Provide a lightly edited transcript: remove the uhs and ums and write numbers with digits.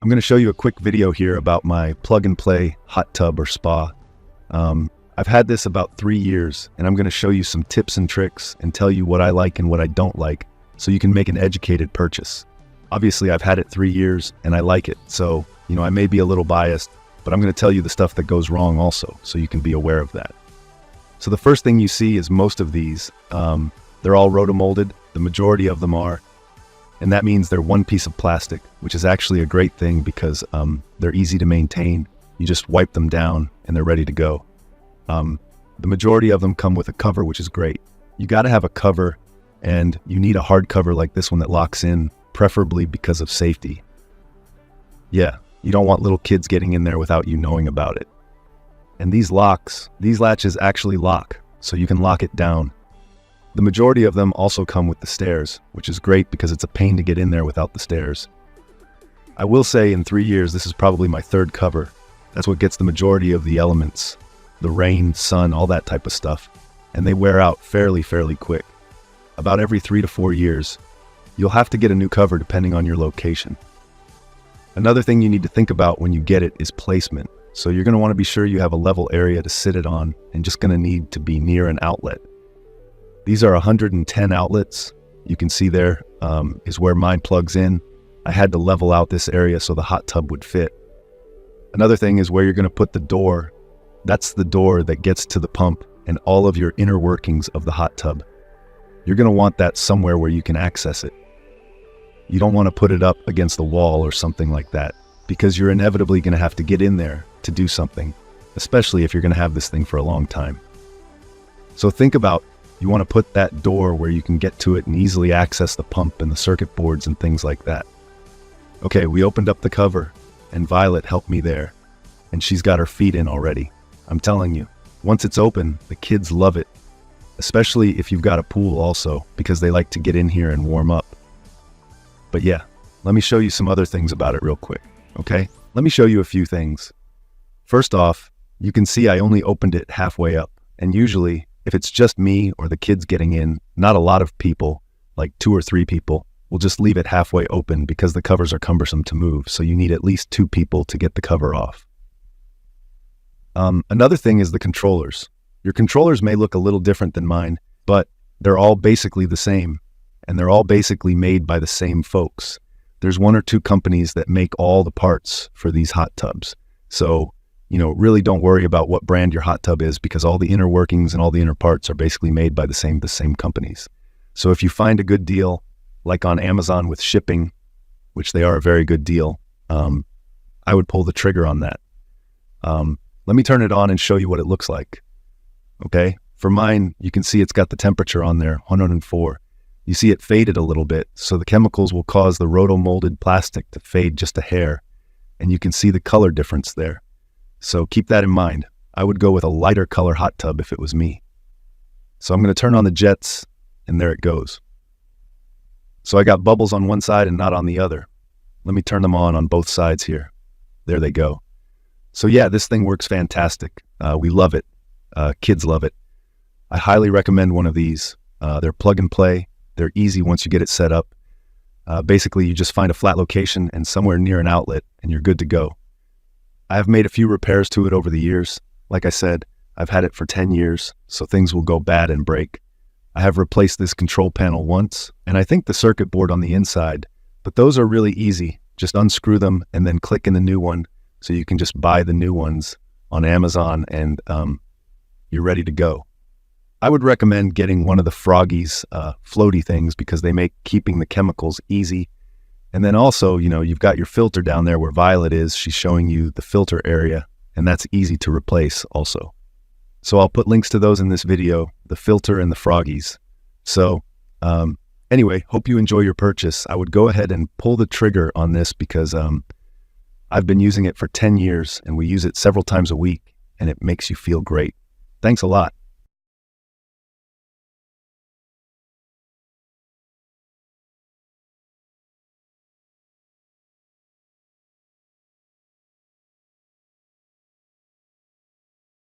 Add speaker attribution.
Speaker 1: I'm going to show you a quick video here about my plug-and-play hot tub or spa. I've had this about 3 years, and I'm going to show you some tips and tricks and tell you what I like and what I don't like so you can make an educated purchase. Obviously, I've had it 3 years and I like it, so I may be a little biased, but I'm going to tell you the stuff that goes wrong also so you can be aware of that. So the first thing you see is most of these, they're all rotomolded, the majority of them are, and that means they're one piece of plastic, which is actually a great thing because they're easy to maintain. You just wipe them down and they're ready to go. The majority of them come with a cover, which is great. You got to have a cover, and you need a hard cover like this one that locks in, preferably because of safety. Yeah, you don't want little kids getting in there without you knowing about it. And these latches actually lock, so you can lock it down. The majority of them also come with the stairs, which is great because it's a pain to get in there without the stairs. I will say in 3 years, this is probably my third cover. That's what gets the majority of the elements, the rain, sun, all that type of stuff. And they wear out fairly quick. About every 3 to 4 years. You'll have to get a new cover depending on your location. Another thing you need to think about when you get it is placement. So you're going to want to be sure you have a level area to sit it on and just going to need to be near an outlet. These are 110 outlets. You can see there is where mine plugs in. I had to level out this area so the hot tub would fit. Another thing is where you're going to put the door. That's the door that gets to the pump and all of your inner workings of the hot tub. You're going to want that somewhere where you can access it. You don't want to put it up against the wall or something like that because you're inevitably going to have to get in there to do something, especially if you're going to have this thing for a long time. So think about, you want to put that door where you can get to it and easily access the pump and the circuit boards and things like that. Okay, we opened up the cover and Violet helped me there, and she's got her feet in already. I'm telling you, once it's open, the kids love it, especially if you've got a pool also, because they like to get in here and warm up. But yeah, let me show you some other things about it real quick, okay? Let me show you a few things. First off, you can see I only opened it halfway up, and usually, if it's just me or the kids getting in, not a lot of people, like 2 or 3 people, will just leave it halfway open because the covers are cumbersome to move, so you need at least 2 people to get the cover off. Another thing is the controllers. Your controllers may look a little different than mine, but they're all basically the same, and they're all basically made by the same folks. There's 1 or 2 companies that make all the parts for these hot tubs, so really don't worry about what brand your hot tub is because all the inner workings and all the inner parts are basically made by the same companies. So if you find a good deal, like on Amazon with shipping, which they are a very good deal, I would pull the trigger on that. Let me turn it on and show you what it looks like. Okay, for mine, you can see it's got the temperature on there, 104. You see it faded a little bit, so the chemicals will cause the roto-molded plastic to fade just a hair, and you can see the color difference there. So keep that in mind. I would go with a lighter color hot tub if it was me. So I'm going to turn on the jets, and there it goes. So I got bubbles on one side and not on the other. Let me turn them on both sides here. There they go. So yeah, this thing works fantastic. We love it. Kids love it. I highly recommend one of these. They're plug and play. They're easy once you get it set up. Basically, you just find a flat location and somewhere near an outlet, and you're good to go. I have made a few repairs to it over the years. Like I said, I've had it for 10 years, so things will go bad and break. I have replaced this control panel once, and I think the circuit board on the inside, but those are really easy. Just unscrew them and then click in the new one, so you can just buy the new ones on Amazon and you're ready to go. I would recommend getting one of the Froggy's floaty things because they make keeping the chemicals easy. And then also, you've got your filter down there where Violet is. She's showing you the filter area, and that's easy to replace also. So I'll put links to those in this video, the filter and the Froggy's. So anyway, hope you enjoy your purchase. I would go ahead and pull the trigger on this because I've been using it for 10 years, and we use it several times a week, and it makes you feel great. Thanks a lot.